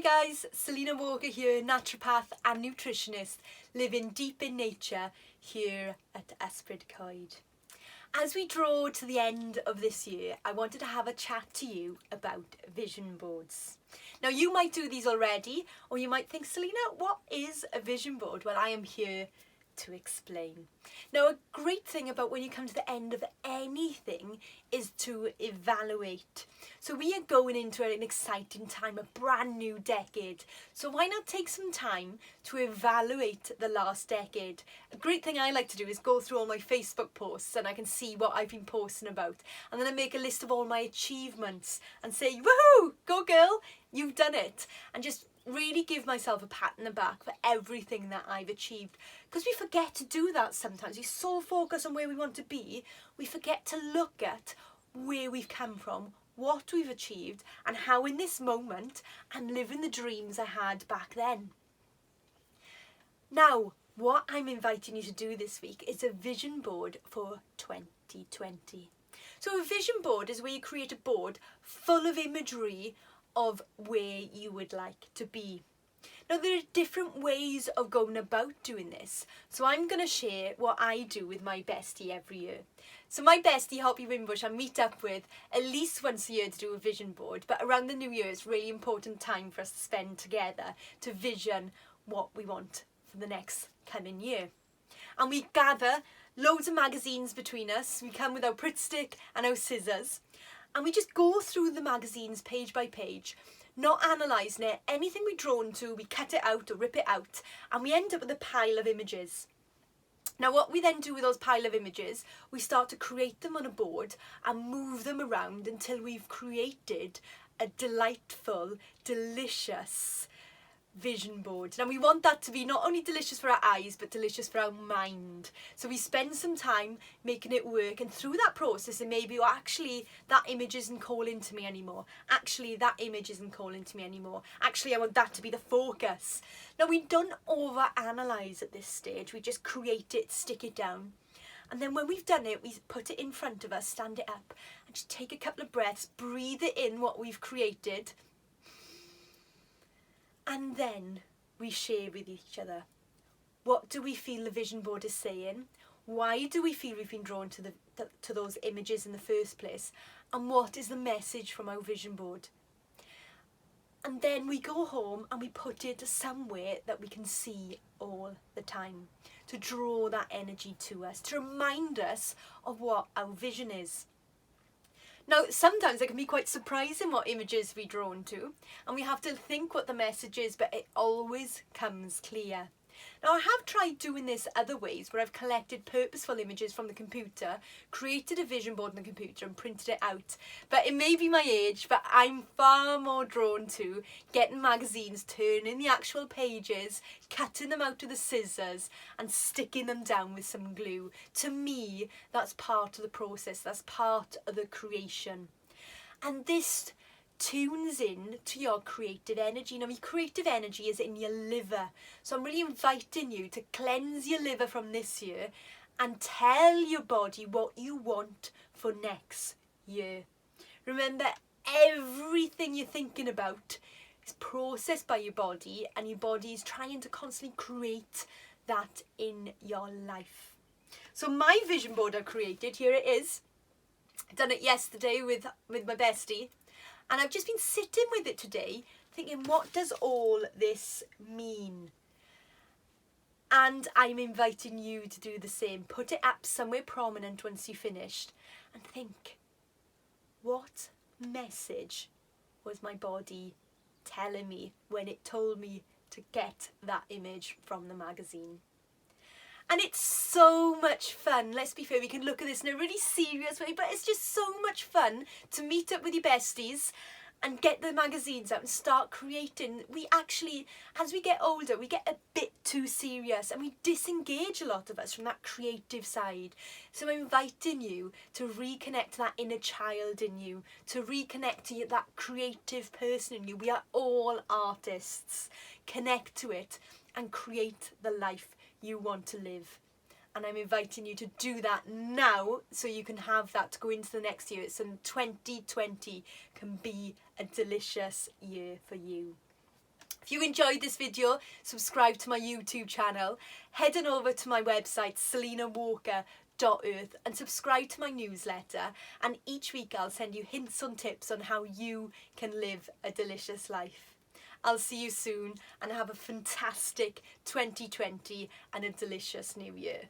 guys, Selena Walker here, naturopath and nutritionist, living deep in nature here at Ysbryd Coed. As we draw to the end of this year, I wanted to have a chat to you about vision boards. Now you might do these already, or you might think, Selena, what is a vision board? Well, I am here to explain. Now, a great thing about when you come to the end of anything is to evaluate. So we are going into an exciting time, a brand new decade. So why not take some time to evaluate the last decade? A great thing I like to do is go through all my Facebook posts and I can see what I've been posting about. And then I make a list of all my achievements and say, woohoo, go girl, you've done it. And just really give myself a pat on the back for everything that I've achieved, because we forget to do that sometimes. We're so focused on where we want to be, we forget to look at where we've come from, what we've achieved, and how in this moment I'm living the dreams I had back then. Now, what I'm inviting you to do this week is a vision board for 2020. So a vision board is where you create a board full of imagery of where you would like to be. Now there are different ways of going about doing this, so I'm going to share what I do with my bestie every year. So my bestie, Hoppy Wimbush, I meet up with at least once a year to do a vision board, but around the new year it's a really important time for us to spend together to vision what we want for the next coming year. And we gather loads of magazines between us, we come with our Pritt stick and our scissors, and we just go through the magazines page by page, not analysing it. Anything we're drawn to, we cut it out or rip it out, and we end up with a pile of images. Now what we then do with those pile of images, we start to create them on a board and move them around until we've created a delightful, delicious vision board. Now we want that to be not only delicious for our eyes but delicious for our mind, so we spend some time making it work, and through that process it may be, well, actually that image isn't calling to me anymore, actually that image isn't calling to me anymore, actually I want that to be the focus. Now we don't over analyse at this stage, we just create it, stick it down, and then when we've done it we put it in front of us, stand it up and just take a couple of breaths, breathe it in what we've created, and then we share with each other. What do we feel the vision board is saying? Why do we feel we've been drawn to those images in the first place? And what is the message from our vision board? And then we go home and we put it somewhere that we can see all the time, to draw that energy to us, to remind us of what our vision is. Now, sometimes it can be quite surprising what images we're drawn to, and we have to think what the message is, but it always comes clear. Now, I have tried doing this other ways, where I've collected purposeful images from the computer, created a vision board on the computer and printed it out. But it may be my age, but I'm far more drawn to getting magazines, turning the actual pages, cutting them out with the scissors and sticking them down with some glue. To me, that's part of the process, that's part of the creation. And this tunes in to your creative energy. Now, your creative energy is in your liver, so I'm really inviting you to cleanse your liver from this year and tell your body what you want for next year. Remember, everything you're thinking about is processed by your body, and your body is trying to constantly create that in your life. So my vision board I created, here it is. I've done it yesterday with my bestie. And I've just been sitting with it today, thinking, what does all this mean? And I'm inviting you to do the same. Put it up somewhere prominent once you've finished and think, what message was my body telling me when it told me to get that image from the magazine? And it's so much fun. Let's be fair, we can look at this in a really serious way, but it's just so much fun to meet up with your besties and get the magazines out and start creating. We actually, as we get older, we get a bit too serious and we disengage, a lot of us, from that creative side. So I'm inviting you to reconnect to that inner child in you, to reconnect to that creative person in you. We are all artists. Connect to it and create the life you want to live. And I'm inviting you to do that now, so you can have that to go into the next year. So 2020 can be a delicious year for you. If you enjoyed this video, subscribe to my YouTube channel, head on over to my website selinawalker.earth and subscribe to my newsletter, and each week I'll send you hints and tips on how you can live a delicious life. I'll see you soon and have a fantastic 2020 and a delicious new year.